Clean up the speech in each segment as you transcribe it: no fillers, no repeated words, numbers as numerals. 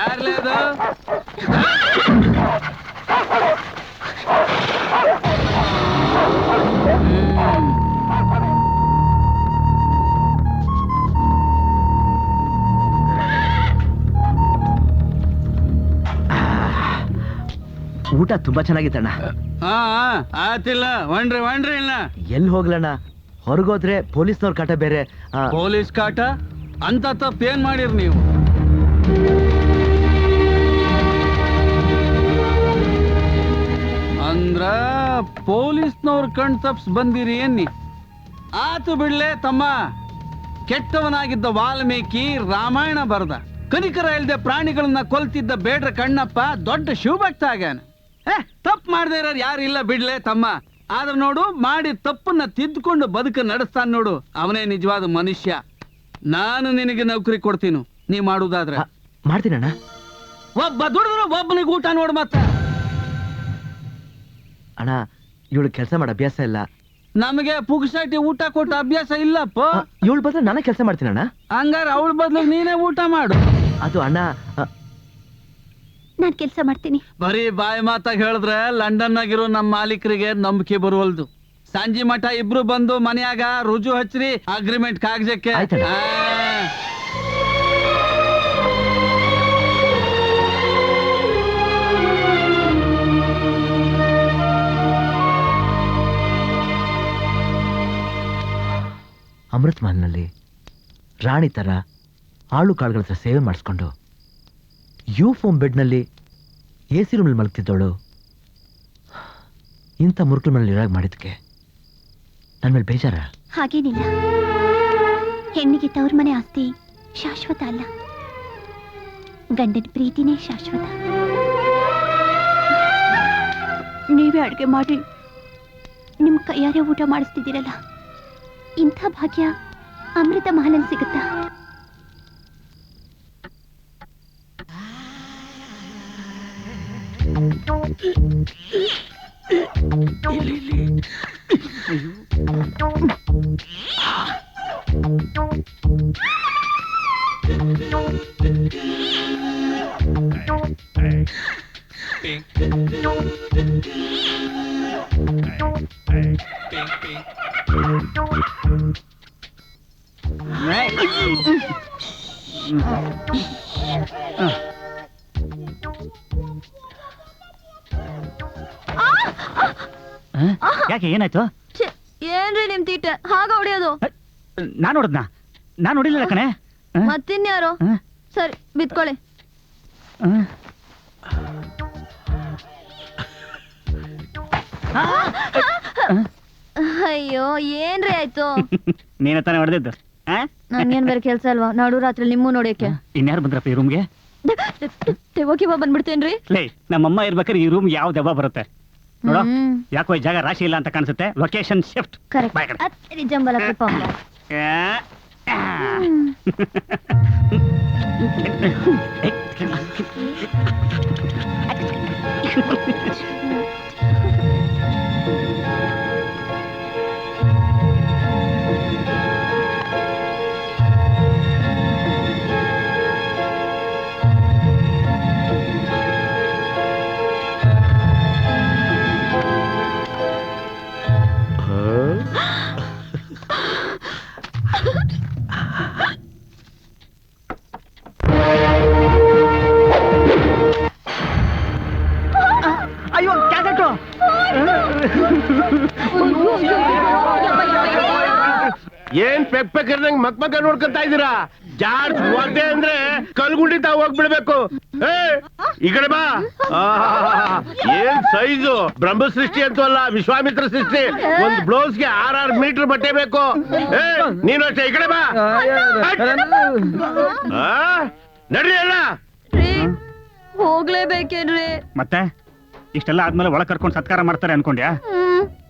ಯಾರ್ಲೇದು ಊಟ ತುಂಬಾ ಚೆನ್ನಾಗಿತ್ತಣ್ಣ. ಆತಿಲ್ಲ ಒಣ್ರಿ ಇಲ್ಲ ಎಲ್ಲಿ ಹೋಗ್ಲಣ್ಣ, ಹೊರಗೋದ್ರೆ ಪೊಲೀಸ್ನವ್ರ ಕಾಟ ಬೇರೆ. ಪೊಲೀಸ್ ಕಾಟ ಅಂತ ತಪ್ಪೇನ್ ಮಾಡಿರ್ ನೀವು? ಅಂದ್ರ ಪೊಲೀಸ್ನವ್ರ ಕಣ್ ತಪ್ಸ್ ಬಂದಿರಿ ಎನ್ನಿ. ಆತು ಬಿಡ್ಲೆ ತಮ್ಮ, ಕೆಟ್ಟವನಾಗಿದ್ದ ವಾಲ್ಮೀಕಿ ರಾಮಾಯಣ ಬರ್ದ. ಕನಿಕರ ಇಲ್ದೆ ಪ್ರಾಣಿಗಳನ್ನ ಕೊಲ್ತಿದ್ದ ಬೇಡ್ರ ಕಣ್ಣಪ್ಪ ದೊಡ್ಡ ಶಿವಭಕ್ತ ಆಗ್ಯಾನ. ತಪ್ಪು ಮಾಡದೇ ಇರೋರು ಯಾರು ಇಲ್ಲ ಬಿಡ್ಲೆ ತಮ್ಮ. ಆದ್ರೆ ನೋಡು, ಮಾಡಿ ತಪ್ಪನ್ನ ತಿದ್ದುಕೊಂಡು ಬದುಕ ನಡೆಸ್ತಾನ ನೋಡು, ಅವನೇ ನಿಜವಾದ ಮನುಷ್ಯ. ನಾನು ನಿನಗೆ ನೌಕರಿ ಕೊಡ್ತೀನಿ, ನೀ ಮಾಡುವುದಾದ್ರೆ. ಮಾಡ್ತೀನಣ್ಣ. ಒಬ್ಬ ದುಡಿದ್ರು ಒಬ್ಬನಿಗೆ ಊಟ ನೋಡು. ಮತ್ತೆ ಅಣ್ಣ, ಇವಳು ಕೆಲಸ ಮಾಡೋ ಅಭ್ಯಾಸ ಇಲ್ಲ. ನಮಗೆ ಪುಗ್ಸಾಟಿ ಊಟ ಕೊಟ್ಟ ಅಭ್ಯಾಸ ಇಲ್ಲಪ್ಪ. ಇವಳು ಬದಲು ನಾನೇ ಕೆಲಸ ಮಾಡ್ತೀನಣ್ಣ. ಹಂಗಾರ ಅವಳ ಬದಲು ನೀನೇ ಊಟ ಮಾಡು. ಅದು ಅಣ್ಣ, ನಾನ್ ಕೆಲಸ ಮಾಡ್ತೀನಿ. ಬರೀ ಬಾಯಿ ಮಾತಾಗ ಹೇಳಿದ್ರೆ ಲಂಡನ್ ಆಗಿರೋ ನಮ್ಮ ಮಾಲೀಕರಿಗೆ ನಂಬಿಕೆ ಬರುವಲ್ದು. ಸಂಜೆ ಮಠ ಇಬ್ರು ಬಂದು ಮನ್ಯಾಗ ರುಜು ಹಚ್ಚ್ರಿ ಅಗ್ರಿಮೆಂಟ್ ಕಾಗಜಕ್ಕೆ. ಅಮೃತ್ ಮಹಲ್ನಲ್ಲಿ ರಾಣಿ ತರ ಆಳು ಕಾಳುಗಳ ಹತ್ರ ಸೇವೆ ಮಾಡಿಸ್ಕೊಂಡು ಯೂಫೋಮ್ ಬೆಡ್ನಲ್ಲಿ AC ರೂಮಲ್ಲಿ ಮಲಗ್ತಿದ್ದವಳು ಇಂಥ ಮುರುಕಲ್ ಮನೇಲಿ ಇರಾಗ ಮಾಡಿದ್ಕೆ ನನ್ನ ಮೇಲೆ ಬೇಜಾರ? ಹಾಗೇನಿಲ್ಲ. ಹೆಣ್ಣಿಗೆ ತವ್ರ ಮನೆ ಆಸ್ತಿ ಶಾಶ್ವತ ಅಲ್ಲ, ಗಂಡನ ಪ್ರೀತಿನೇ ಶಾಶ್ವತ. ನೀವೇ ಅಡುಗೆ ಮಾಡಿ ನಿಮ್ಮ ಕೈಯಾರೆ ಊಟ ಮಾಡಿಸ್ತಿದ್ದೀರಲ್ಲ, ಇಂಥ ಭಾಗ್ಯ ಅಮೃತ ಮಹಲಲ್ಲಿ ಸಿಗುತ್ತಾ? ಯಾಕೆ ಏನಾಯ್ತು? ಏನ್ರಿ ನಿಮ್ ತೀಟೆ ಹಾಗ ಹೊಡಿಯೋದು? ನಾನು ಹೊಡೆದ್ನಾ? ನಾನು ಹೊಡಿಲಿಲ್ಲ ಕಣೆ. ಮತ್ತಿನ್ಯಾರು? ಸರಿ ಬಿತ್ಕೊಳ್ಳಿ. ಅಯ್ಯೋ ಏನ್ರಿ ಆಯ್ತು? ನೀನೇ ತಾನೇ ಹೊಡೆದಿದ್ದು. ನನ್ಗೇನ್ ಬೇರೆ ಕೆಲ್ಸ ಅಲ್ವಾ ನಡು ರಾತ್ರಿ ನಿಮ್ಮೂ ನೋಡಕ್ಕೆ? ಇನ್ಯಾರು ಬಂದ್ರಪ್ಪ ಈ ರೂಮ್ಗೆ? ದೆವ್ವ ಬಂದ್ಬಿಡ್ತೇನ್ರಿ? ಲೇ, ನಮ್ಮಮ್ಮ ಇರ್ಬೇಕಾದ್ರೆ ಈ ರೂಮ್ ಯಾವ ದೆವ್ವ ಬರುತ್ತೆ ನೋಡೋ. ಯಾಕೋ ಈ ಜಾಗ ರಾಶಿ ಇಲ್ಲ ಅಂತ ಕಾಣಿಸುತ್ತೆ. Location shift. ಕರೆಕ್ಟ್. ಜಂಬಲ ಅಯ್ಯೋ ಕ್ಯಾಸೆಟ್. ಏನ್ ಪೆಕ್ಪೆಕರ್ದಂಗ್ ಮಕ್ಕ ನೋಡ್ಕೊಂತ ಇದ್ದೀರಾ? ಜಾರ್ಜ್ ಒದ್ದೆ ಅಂದ್ರೆ ಕಲ್ಗುಂಡಿ ತಾವ್ ಹೋಗ್ಬಿಡ್ಬೇಕು. ಈ ಕಡೆ ಬಾ. ಏನ್ ಸೈಜು! ಬ್ರಹ್ಮ ಸೃಷ್ಟಿ ಅಂತೂ ಅಲ್ಲ, ವಿಶ್ವಾಮಿತ್ರ ಸೃಷ್ಟಿ. ಒಂದ್ ಬ್ಲೌಸ್ಗೆ 6 ಮೀಟರ್ ಬಟ್ಟೆ ಬೇಕು. ನೀನು ಅಷ್ಟೇ, ಈ ಕಡೆ ಬಾ. ನಡ್ರಿ ಅಲ್ಲ. ಹೋಗ್ಲೇಬೇಕೇನ್ರಿ? ಮತ್ತೆ ಇಷ್ಟೆಲ್ಲ ಆದ್ಮೇಲೆ ಒಳಗ್ ಕರ್ಕೊಂಡು ಸತ್ಕಾರ ಮಾಡ್ತಾರೆ ಅನ್ಕೊಂಡ್ಯಾ?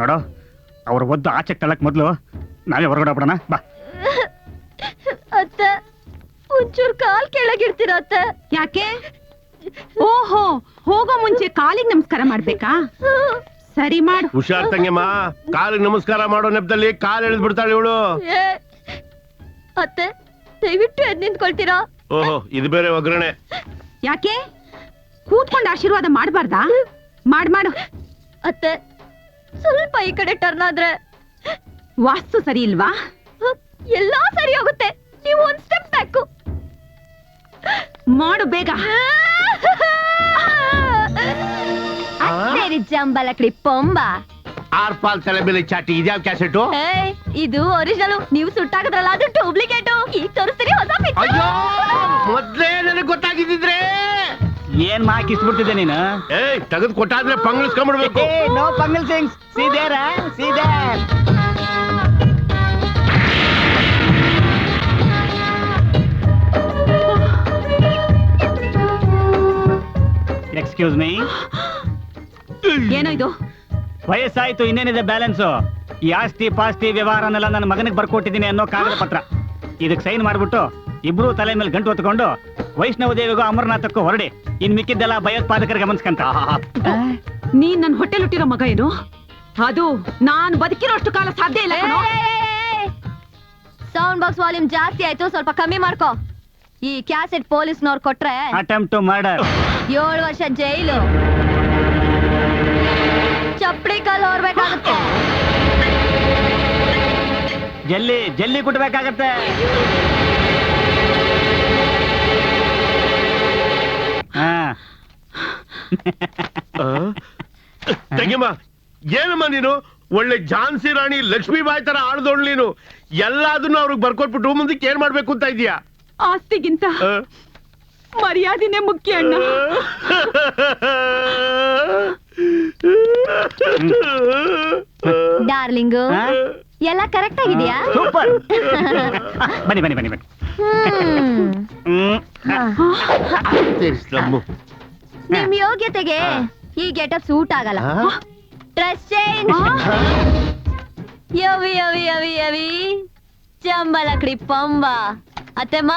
ನೋಡೋ, ಅವ್ರ ಒದ್ದು ಆಚೆ ತಳಕ್ ಮೊದ್ಲು ನಾವೇ ಹೊರಗಡೆ ಬಿಡೋಣ ಬಾ. ಅತ್ತೆ, ಒಂಚೂರು ಕಾಲ್ ಕೆಳಗಿಡ್ತೀರ ಅತ್ತೆ? ಯಾಕೆ? ಓಹೋ, ಹೋಗೋ ಮುಂಚೆ ಕಾಲಿಗೆ ನಮಸ್ಕಾರ ಮಾಡ್ಬೇಕಾ? ಸರಿ ಮಾಡು. ಹುಷಾರ್ ತಂಗಿಮ್ಮ, ಕಾಲಿಗೆ ನಮಸ್ಕಾರ ಮಾಡೋ ನೆಪದಲ್ಲಿ ಕಾಲ್ ಎಳೆದ್ ಬಿಡ್ತಾಳೆ ಇವಳು. ಅತ್ತೆ, ದಯವಿಟ್ಟು ಎದ್ ನಿಂತ್ಕೊಳ್ತೀರಾ? ಓಹೋ, ಇದು ಬೇರೆ ಒಗ್ಗರಣೆ. ಯಾಕೆ ಕೂತ್ಕೊಂಡು ಆಶೀರ್ವಾದ ಮಾಡಬಾರ್ದಾ? ಮಾಡು. ಅತ್ತೆ ಸ್ವಲ್ಪ ಈ ಕಡೆ ಟರ್ನ್ ಆದ್ರೆ ವಾಸ್ತು ಸರಿ ಇಲ್ವಾ? ಎಲ್ಲಾ ಸರಿ ಹೋಗುತ್ತೆ. ನೀವು ಒಂದ್ ಸ್ಟೆಪ್ ಬ್ಯಾಕು. ಮಾಡು ಬೇಗ. ಅತ್ತೇರಿ ಜಂಬಲಕಡಿ ಪೊಂಬ. ಆರ್ಪಾಲ್ ತಲೆ ಮೇಲೆ ಚಾಟಿ ಇದ್ಯಾವ ಕ್ಯಾಸೆಟು? ಏಯ್, ಇದು ಒರಿಜಿನಲ್. ನೀವು ಸುಟ್ಟಾಕದ್ರಲ್ಲ, ಅದು ಡೂಪ್ಲಿಕೇಟು. ಈಗ ತೋರಿಸ್ತೀರಿ ಹೊಸ ಪಿಕ್ಚರ್. ಅಯ್ಯೋ, ಮೊದ್ಲೇ ನನಗೆ ಗೊತ್ತಾಗಿದ್ದಿದ್ರೆ. ಏನ್ ಮಾಕಿಸ್ಬಿಡ್ತಿದ್ದೆ ನೀನು? ಏಯ್, ತೆಗೆದು ಕೊಟ್ಟಾದ್ರೆ ಪಂಗ್ಳಿಸ್ಕೊಂಡ್ಬಿಡ್ಬೇಕು. ನೋ ಪಂಗಲ್ ಸಿಂಗ್ಸ್, ಸೀದಾ. ಎಕ್ಸ್ಕ್ಯೂಸ್ ಮೀ, ಏನೋ ಇದು? ವಯಸ್ಸಾಯ್ತು, ಇನ್ನೇನಿದೆ ಬ್ಯಾಲೆನ್ಸು? ಈ ಆಸ್ತಿ ಪಾಸ್ತಿ ವ್ಯವಹಾರನೆಲ್ಲ ನನ್ನ ಮಗನಿಗೆ ಬರ್ಕೊಟ್ಟಿದ್ದೀನಿ ಅನ್ನೋ ಕಾಗದ ಪತ್ರ. ಇದಕ್ಕೆ ಸೈನ್ ಮಾಡ್ಬಿಟ್ಟು ಇಬ್ರು ತಲೆ ಮೇಲೆ ಗಂಟು ಹೊತ್ಕೊಂಡು ವೈಷ್ಣವ ದೇವಿಗೂ ಅಮರನಾಥಕ್ಕೂ ಹೊರಡಿ. ಇನ್ ಮಿಕ್ಕಿದ್ದೆಲ್ಲ ಭಯೋತ್ಪಾದಕರ ಗಮನಿಸ್ಕಂತ. ನೀನ್ ನನ್ ಹೊಟ್ಟೆಲ್ ಹುಟ್ಟಿರೋ ಮಗ ಏನು? ಅದು ನಾನ್ ಬದುಕಿರೋಷ್ಟು ಕಾಲ ಸಾಧ್ಯ ಇಲ್ಲ ಕಣೋ. ಸೌಂಡ್ ಬಾಕ್ಸ್ ವಾಲ್ಯೂಮ್ ಜಾಸ್ತಿ ಆಯ್ತು, ಸ್ವಲ್ಪ ಕಮ್ಮಿ ಮಾಡ್ಕೋ. ಈ ಕ್ಯಾಸೆಟ್ ಪೊಲೀಸ್ನವ್ರು ಕೊಟ್ರೆ ಅಟೆಂಪ್ಟ್ ಟು ಮರ್ಡರ್. 7 ವರ್ಷ ಜೈಲು, ಚಪ್ಪಡಿ ಕಲ್ಲು ಹೊರಬೇಕಾಗುತ್ತೆ. ಜಲ್ಲಿ ಕುಟ್ಬೇಕಾಗತ್ತೆ. ತೆಗಿಮ್ಮ, ಏನಮ್ಮ ನೀನು? ಒಳ್ಳೆ ಝಾನ್ಸಿ ರಾಣಿ ಲಕ್ಷ್ಮೀಬಾಯಿ ತರ ಆಡ್ದೋಳ್ ನೀನು. ಎಲ್ಲಾದನ್ನು ಅವ್ರಿಗೆ ಬರ್ಕೊಟ್ಬಿಟ್ಟು ಮುಂದಕ್ಕೆ ಏನ್ ಮಾಡ್ಬೇಕು ಅಂತ ಇದೀಯಾ? ಆಸ್ತಿಗಿಂತ ಮರ್ಯಾದೆನೇ ಮುಖ್ಯ ಅಣ್ಣ. ಡಾರ್ಲಿಂಗು, ಎಲ್ಲ ಕರೆಕ್ಟ್ ಆಗಿದೆಯಾ? ಸೂಪರ್. ಬನ್ನಿ. ನಿಮ್ ಯೋಗ್ಯತೆಗೆ ಈ ಗೆಟಪ್ ಸೂಟ್ ಆಗಲ್ಲ. Dress change. ಯವಿ ಚಂಬಲಕಡಿ ಪಂಬ. ಅತ್ತೆಮ್ಮ,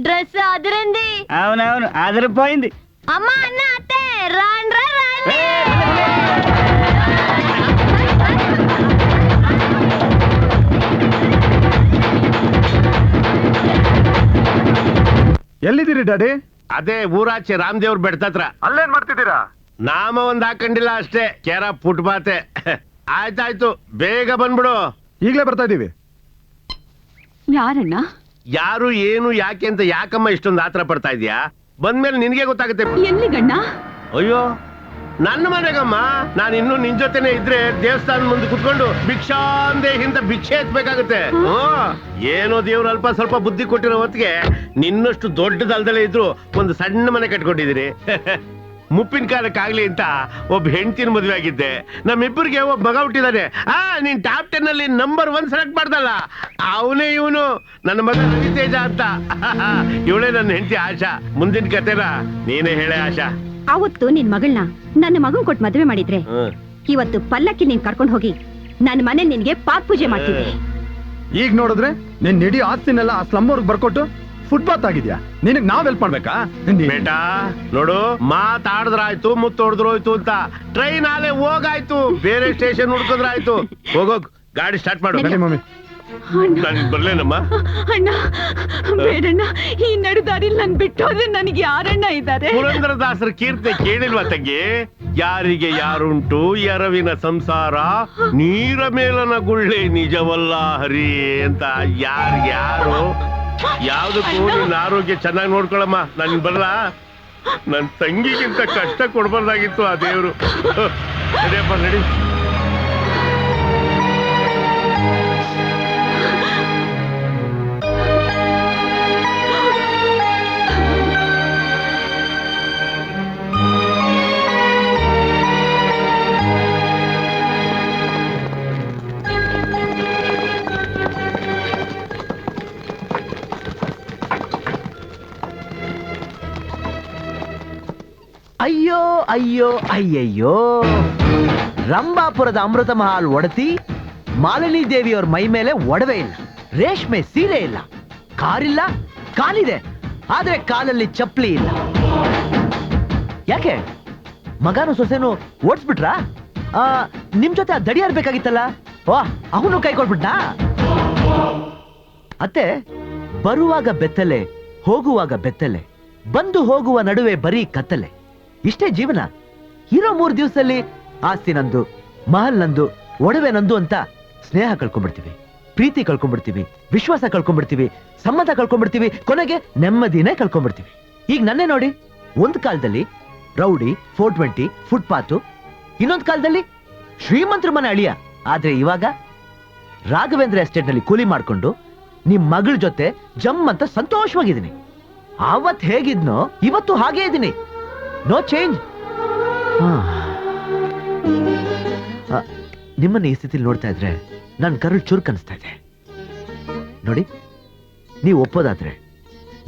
ಡ್ರೆಸ್ ಅದರಂದಿ. అవునవును అదిరిపోయింది. అమ్మ అన్న అత్తే రాండ్రా రాండి. ಎಲ್ಲಿದ್ದೀರಿ ಡ್ಯಾಡಿ? ಅದೇ ಊರಾಚೆ ರಾಮದೇವ್ರ ಬೆಡ್ತತ್ರ. ಅಲ್ಲೇನ್ ಮಾಡ್ತಿದ್ದೀರಾ? ನಾಮ ಒಂದ್ ಹಾಕೊಂಡಿಲ್ಲ ಅಷ್ಟೇ, ಕೇರ ಪುಟ್ಬಾತೆ. ಆಯ್ತಾಯ್ತು, ಬೇಗ ಬಂದ್ಬಿಡು. ಈಗ್ಲೇ ಬರ್ತಾ ಇದೀವಿ. ಯಾರಣ್ಣ? ಯಾರು ಏನು ಯಾಕೆ ಅಂತ ಯಾಕಮ್ಮ ಇಷ್ಟೊಂದು ಆತರ ಪಡ್ತಾ ಇದೀಯಾ? ಬಂದ್ಮೇಲೆ ನಿನ್ಗೆ ಗೊತ್ತಾಗುತ್ತೆ. ಎಲ್ಲಿಗಣ್ಣ? ಅಯ್ಯೋ, ನನ್ನ ಮನೆಗಮ್ಮ. ನಾನು ಇನ್ನು ನಿನ್ ಜೊತೆನೆ ಇದ್ರೆ ದೇವಸ್ಥಾನ ಮುಂದೆ ಕುತ್ಕೊಂಡು ಭಿಕ್ಷಾಂದೇಹಿಂದ ಭಿಕ್ಷೆ ಎತ್ಬೇಕಾಗುತ್ತೆ. ಏನೋ ದೇವ್ರು ಅಲ್ಪ ಸ್ವಲ್ಪ ಬುದ್ಧಿ ಕೊಟ್ಟಿರೋ ಹೊತ್ತಿಗೆ ನಿನ್ನಷ್ಟು ದೊಡ್ಡದಲ್ದಲೇ ಇದ್ರು ಒಂದು ಸಣ್ಣ ಮನೆ ಕಟ್ಕೊಂಡಿದ್ದೀರಿ. ಮುಪ್ಪಿನ ಕಾಲಕ್ಕಾಗ್ಲಿ ಅಂತ ಒಬ್ಬ ಹೆಂಡತಿನ ಮದುವೆ ಆಗಿದ್ದೆ. ನಮ್ಮಿಬ್ಬರಿಗೆ ಒಬ್ಬ ಮಗ ಹುಟ್ಟಿದಾನೆ. ನೀನ್ ಟಾಪ್ 10 ಅಲ್ಲಿ ನಂಬರ್ 1 ಸೆಲೆಕ್ಟ್ ಮಾಡ್ದಲ್ಲ, ಅವನೇ ಇವನು, ನನ್ನ ಮಗ ರವಿತೇಜ ಅಂತ. ಇವಳೇ ನನ್ನ ಹೆಂಡತಿ ಆಶಾ. ಮುಂದಿನ ಕತೆನ ನೀನೇ ಹೇಳೆ ಆಶಾ. ಅವತ್ತು ನಿನ್ ಮಗಳನ್ನ ನನ್ನ ಮಗನ್ ಕೊಟ್ಟು ಮದುವೆ ಮಾಡಿದ್ರೆ ಇವತ್ತು ಪಲ್ಲಕ್ಕಿ ನೀನ್ ಕರ್ಕೊಂಡು ಹೋಗಿ ನನ್ನ ಮನೆ ನಿನ್ಗೆ ಪಾತ್ ಪೂಜೆ ಮಾಡ್ತಿದ್ದೆ. ಈಗ ನೋಡಿದ್ರೆ ನಿನ್ ಇಡೀ ಆಸ್ತಿನೆಲ್ಲ ಆ ಸ್ಲಮ್ ಅವ್ರಿಗೆ ಬರ್ಕೊಟ್ಟು ಫುಟ್ಪಾತ್ ಆಗಿದ್ಯಾ? ನಿನಗ್ ನಾವ್ ಹೆಲ್ಪ್ ಮಾಡ್ಬೇಕಾ? ಬೇಟಾ ನೋಡು, ಮಾತಾಡಿದ್ರಾಯ್ತು, ಮುತ್ತೊಡ್ದ್ರೋಯ್ತು ಅಂತ. ಟ್ರೈನ್ ಆಲೆ ಹೋಗಾಯ್ತು, ಬೇರೆ ಸ್ಟೇಷನ್ ಹುಡ್ಕದ್ರಾಯ್ತು. ಹೋಗೋಗ್, ಗಾಡಿ ಸ್ಟಾರ್ಟ್ ಮಾಡು. ಮಮ್ಮಿ, ನಾನು ಬರ್ಲೇನಮ್ಮ? ಅಣ್ಣ ಬೇಡಣ್ಣ, ಈ ನಡುದಾರಿಲ್ ನನ್ ಬಿಟ್ಟೋದ್ರೆ ನನಗೆ ಯಾರಣ್ಣ ಇದ್ದಾರೆ? ಪುರಂದರದಾಸರ ಕೀರ್ತಿ ಕೇಳಿಲ್ವಾ ತಂಗಿ? ಯಾರಿಗೆ ಯಾರುಂಟು ಎರವಿನ ಸಂಸಾರ, ನೀರ ಮೇಲನ ಗುಳ್ಳೆ ನಿಜವಲ್ಲ ಹರಿ ಅಂತ. ಯಾರು ಯಾವ್ದಕ್ಕೂ ನಿನ್ನ ಆರೋಗ್ಯ ಚೆನ್ನಾಗಿ ನೋಡ್ಕೊಳಮ್ಮ. ನನ್ ಬರಲ್ಲ, ನನ್ ತಂಗಿಗಿಂತ ಕಷ್ಟ ಕೊಡ್ಬಾರ್ದಾಗಿತ್ತು ಆ ದೇವ್ರು. ನಡಿಯಪ್ಪ ನಡಿ. ಅಯ್ಯಯ್ಯೋ, ರಂಭಾಪುರದ ಅಮೃತ ಮಹಲ್ ಒಡತಿ ಮಾಲಿನಿ ದೇವಿಯವ್ರ ಮೈ ಮೇಲೆ ಒಡವೆ ಇಲ್ಲ, ರೇಷ್ಮೆ ಸೀರೆ ಇಲ್ಲ, ಕಾರಿಲ್ಲ, ಕಾಲಿದೆ ಆದ್ರೆ ಕಾಲಲ್ಲಿ ಚಪ್ಪಲಿ ಇಲ್ಲ. ಯಾಕೆ ಮಗನು ಸೊಸೆನು ಓಡಿಸ್ಬಿಟ್ರಾ? ನಿಮ್ ಜೊತೆ ಆ ದಡಿಯಾರ್ ಬೇಕಾಗಿತ್ತಲ್ಲ, ಅವನು ಕೈ ಕೊಟ್ಬಿಟ್ನಾ? ಅತ್ತೆ ಬರುವಾಗ ಬೆತ್ತಲೆ, ಹೋಗುವಾಗ ಬೆತ್ತಲೆ, ಬಂದು ಹೋಗುವ ನಡುವೆ ಬರೀ ಕತ್ತಲೆ. ಇಷ್ಟೇ ಜೀವನ. ಇರೋ 3 ದಿವಸದಲ್ಲಿ ಆಸ್ತಿ ನಂದು, ಮಹಲ್ ನಂದು, ಒಡವೆ ನಂದು ಅಂತ ಸ್ನೇಹ ಕಳ್ಕೊಂಡ್ಬಿಡ್ತೀವಿ, ಪ್ರೀತಿ ಕಳ್ಕೊಂಡ್ಬಿಡ್ತೀವಿ, ವಿಶ್ವಾಸ ಕಳ್ಕೊಂಡ್ಬಿಡ್ತೀವಿ, ಸಂಬಂಧ ಕಳ್ಕೊಂಡ್ಬಿಡ್ತೀವಿ, ಕೊನೆಗೆ ನೆಮ್ಮದಿನೇ ಕಳ್ಕೊಂಡ್ಬಿಡ್ತೀವಿ. ಈಗ ನನ್ನೇ ನೋಡಿ, ಒಂದ್ ಕಾಲದಲ್ಲಿ ರೌಡಿ, 420, ಫುಟ್ಪಾತು, ಇನ್ನೊಂದ್ ಕಾಲದಲ್ಲಿ ಶ್ರೀಮಂತರ ಮನೆ ಅಳಿಯ. ಆದ್ರೆ ಇವಾಗ ರಾಘವೇಂದ್ರ ಎಸ್ಟೇಟ್ ನಲ್ಲಿ ಕೂಲಿ ಮಾಡ್ಕೊಂಡು ನಿಮ್ ಮಗಳ ಜೊತೆ ಜಮ್ ಅಂತ ಸಂತೋಷವಾಗಿದ್ದೀನಿ. ಆವತ್ ಹೇಗಿದ್ನೋ ಇವತ್ತು ಹಾಗೇ ಇದ್ದೀನಿ. No change. ನಿಮ್ಮನ್ನ ಈ ಸ್ಥಿತಿಲಿ ನೋಡ್ತಾ ಇದ್ರೆ ನನ್ ಕರುಳು ಚುರುಕ್ ಅನಿಸ್ತಾ ಇದೆ. ನೋಡಿ, ನೀವು ಒಪ್ಪೋದಾದ್ರೆ,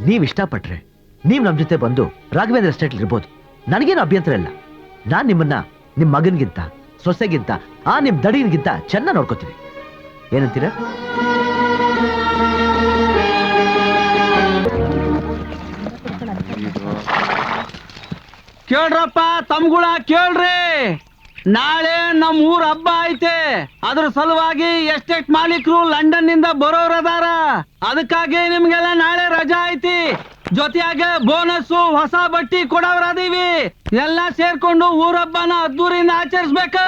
ನೀವ್ ಇಷ್ಟಪಟ್ರೆ ನೀವ್ ನಮ್ ಜೊತೆ ಬಂದು ರಾಘವೇಂದ್ರ ಎಸ್ಟೇಟ್ ಇರ್ಬೋದು. ನನಗೇನು ಅಭ್ಯಂತರ ಇಲ್ಲ. ನಾನ್ ನಿಮ್ಮನ್ನ ನಿಮ್ ಮಗನ್ಗಿಂತ, ಸೊಸೆಗಿಂತ, ಆ ನಿಮ್ ದಡಿಗಿಂತ ಚೆನ್ನಾಗಿ ನೋಡ್ಕೋತೀನಿ. ಏನಂತೀರ? ಕೇಳ್ರಪ್ಪ ತಮ್ಗುಳ, ಕೇಳ್ರಿ. ನಾಳೆ ನಮ್ ಊರ್ ಹಬ್ಬ ಐತೆ. ಅದ್ರ ಸಲುವಾಗಿ ಎಸ್ಟೇಟ್ ಮಾಲೀಕರು ಲಂಡನ್ ನಿಂದ ಬರೋರದಾರ. ಅದಕ್ಕಾಗಿ ನಿಮ್ಗೆಲ್ಲ ನಾಳೆ ರಜಾ ಐತಿ. ಜೊತೆಯಾಗ ಬೋನಸ್, ಹೊಸ ಬಟ್ಟಿ ಕೊಡೋರದೀವಿ. ಎಲ್ಲ ಸೇರ್ಕೊಂಡು ಊರ ಹಬ್ಬನ ಅದ್ದೂರಿಯಿಂದ ಆಚರಿಸ್ಬೇಕು.